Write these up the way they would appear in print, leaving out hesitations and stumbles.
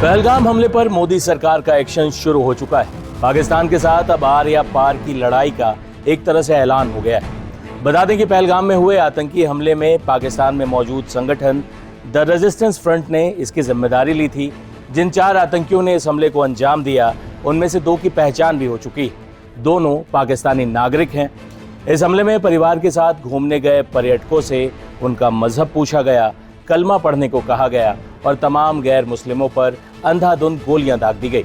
पहलगाम हमले पर मोदी सरकार का एक्शन शुरू हो चुका है। पाकिस्तान के साथ अब आर या पार की लड़ाई का एक तरह से ऐलान हो गया है। बता दें कि पहलगाम में हुए आतंकी हमले में पाकिस्तान में मौजूद संगठन द रेजिस्टेंस फ्रंट ने इसकी जिम्मेदारी ली थी। जिन 4 आतंकियों ने इस हमले को अंजाम दिया, उनमें से 2 की पहचान भी हो चुकी। दोनों पाकिस्तानी नागरिक हैं। इस हमले में परिवार के साथ घूमने गए पर्यटकों से उनका मजहब पूछा गया, कलमा पढ़ने को कहा गया और तमाम गैर मुस्लिमों पर अंधाधुंध गोलियां दाग दी गई।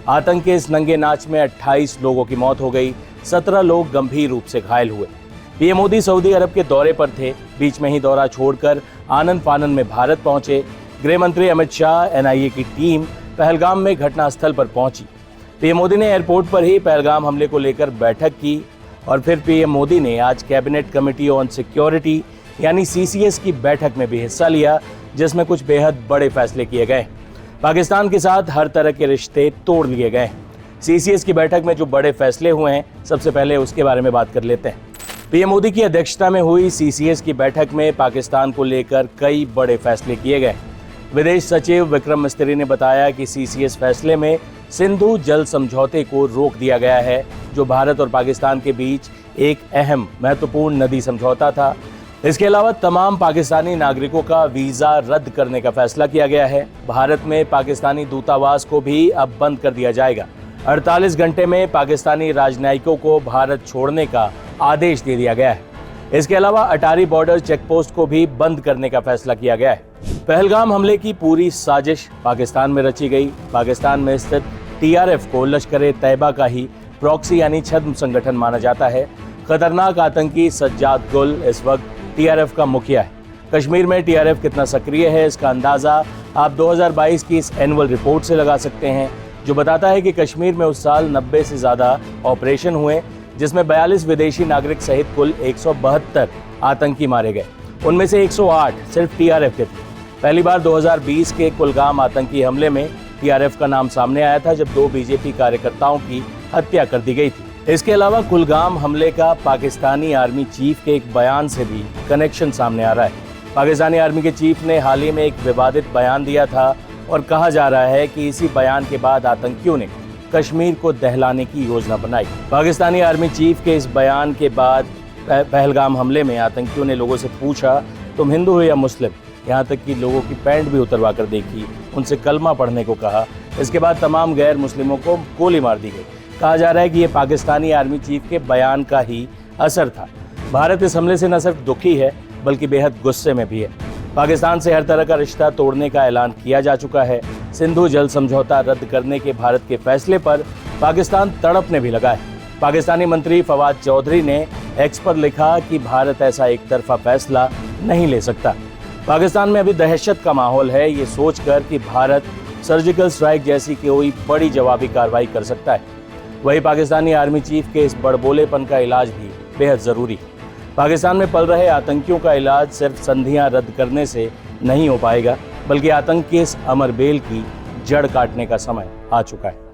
आतंक के इस नंगे नाच में 28 लोगों की मौत हो गई, 17 लोग गंभीर रूप से घायल हुए। पीएम मोदी सऊदी अरब के दौरे पर थे। बीच में ही दौरा छोड़कर आनन फानन में भारत पहुंचे। गृह मंत्री अमित शाह, एनआईए की टीम पहलगाम में घटनास्थल पर पहुंची। पीएम मोदी ने एयरपोर्ट पर ही पहलगाम हमले को लेकर बैठक की और फिर पीएम मोदी ने आज कैबिनेट कमेटी ऑन सिक्योरिटी यानी सीसीएस की बैठक में भी हिस्सा लिया, जिसमें कुछ बेहद बड़े फैसले किए गए। पाकिस्तान के साथ हर तरह के रिश्ते तोड़ लिए गए। सीसीएस की बैठक में जो बड़े फैसले हुए हैं, सबसे पहले उसके बारे में बात कर लेते हैं। पीएम मोदी की अध्यक्षता में हुई सीसीएस की बैठक में पाकिस्तान को लेकर कई बड़े फैसले किए गए। विदेश सचिव विक्रम मिस्त्री ने बताया कि सीसीएस फैसले में सिंधु जल समझौते को रोक दिया गया है, जो भारत और पाकिस्तान के बीच एक अहम महत्वपूर्ण नदी समझौता था। इसके अलावा तमाम पाकिस्तानी नागरिकों का वीजा रद्द करने का फैसला किया गया है। भारत में पाकिस्तानी दूतावास को भी अब बंद कर दिया जाएगा। 48 घंटे में पाकिस्तानी राजनयिकों को भारत छोड़ने का आदेश दे दिया गया है। इसके अलावा अटारी बॉर्डर चेकपोस्ट को भी बंद करने का फैसला किया गया है। पहलगाम हमले की पूरी साजिश पाकिस्तान में रची गई। पाकिस्तान में स्थित टीआरएफ को लश्कर-ए-तैयबा का ही प्रॉक्सी यानी छद्म संगठन माना जाता है। खतरनाक आतंकी सज्जाद गुल इस वक्त टीआरएफ का मुखिया है। कश्मीर में टीआरएफ कितना सक्रिय है, इसका अंदाजा आप 2022 की इस एनुअल रिपोर्ट से लगा सकते हैं, जो बताता है कि कश्मीर में उस साल 90 से ज़्यादा ऑपरेशन हुए, जिसमें 42 विदेशी नागरिक सहित कुल 172 आतंकी मारे गए। उनमें से 108 सिर्फ टीआरएफ के थे। पहली बार 2020 के कुलगाम आतंकी हमले में टीआरएफ का नाम सामने आया था, जब 2 बीजेपी कार्यकर्ताओं की हत्या कर दी गई थी। इसके अलावा कुलगाम हमले का पाकिस्तानी आर्मी चीफ के एक बयान से भी कनेक्शन सामने आ रहा है। पाकिस्तानी आर्मी के चीफ ने हाल ही में एक विवादित बयान दिया था और कहा जा रहा है कि इसी बयान के बाद आतंकियों ने कश्मीर को दहलाने की योजना बनाई। पाकिस्तानी आर्मी चीफ के इस बयान के बाद पहलगाम हमले में आतंकियों ने लोगों से पूछा, तुम हिंदू हो या मुस्लिम? यहाँ तक कि लोगों की पैंट भी उतरवा कर देखी, उनसे कलमा पढ़ने को कहा। इसके बाद तमाम गैर मुस्लिमों को गोली मार दी गई। कहा जा रहा है कि ये पाकिस्तानी आर्मी चीफ के बयान का ही असर था। भारत इस हमले से न सिर्फ दुखी है, बल्कि बेहद गुस्से में भी है। पाकिस्तान से हर तरह का रिश्ता तोड़ने का ऐलान किया जा चुका है। सिंधु जल समझौता रद्द करने के भारत के फैसले पर पाकिस्तान तड़पने भी लगा है। पाकिस्तानी मंत्री फवाद चौधरी ने एक्स पर लिखा कि भारत ऐसा एक तरफा फैसला नहीं ले सकता। पाकिस्तान में अभी दहशत का माहौल है, ये सोचकर कि भारत सर्जिकल स्ट्राइक जैसी कोई बड़ी जवाबी कार्रवाई कर सकता है। वही पाकिस्तानी आर्मी चीफ के इस बड़बोलेपन का इलाज भी बेहद ज़रूरी है। पाकिस्तान में पल रहे आतंकियों का इलाज सिर्फ संधियां रद्द करने से नहीं हो पाएगा, बल्कि आतंक के इस अमर बेल की जड़ काटने का समय आ चुका है।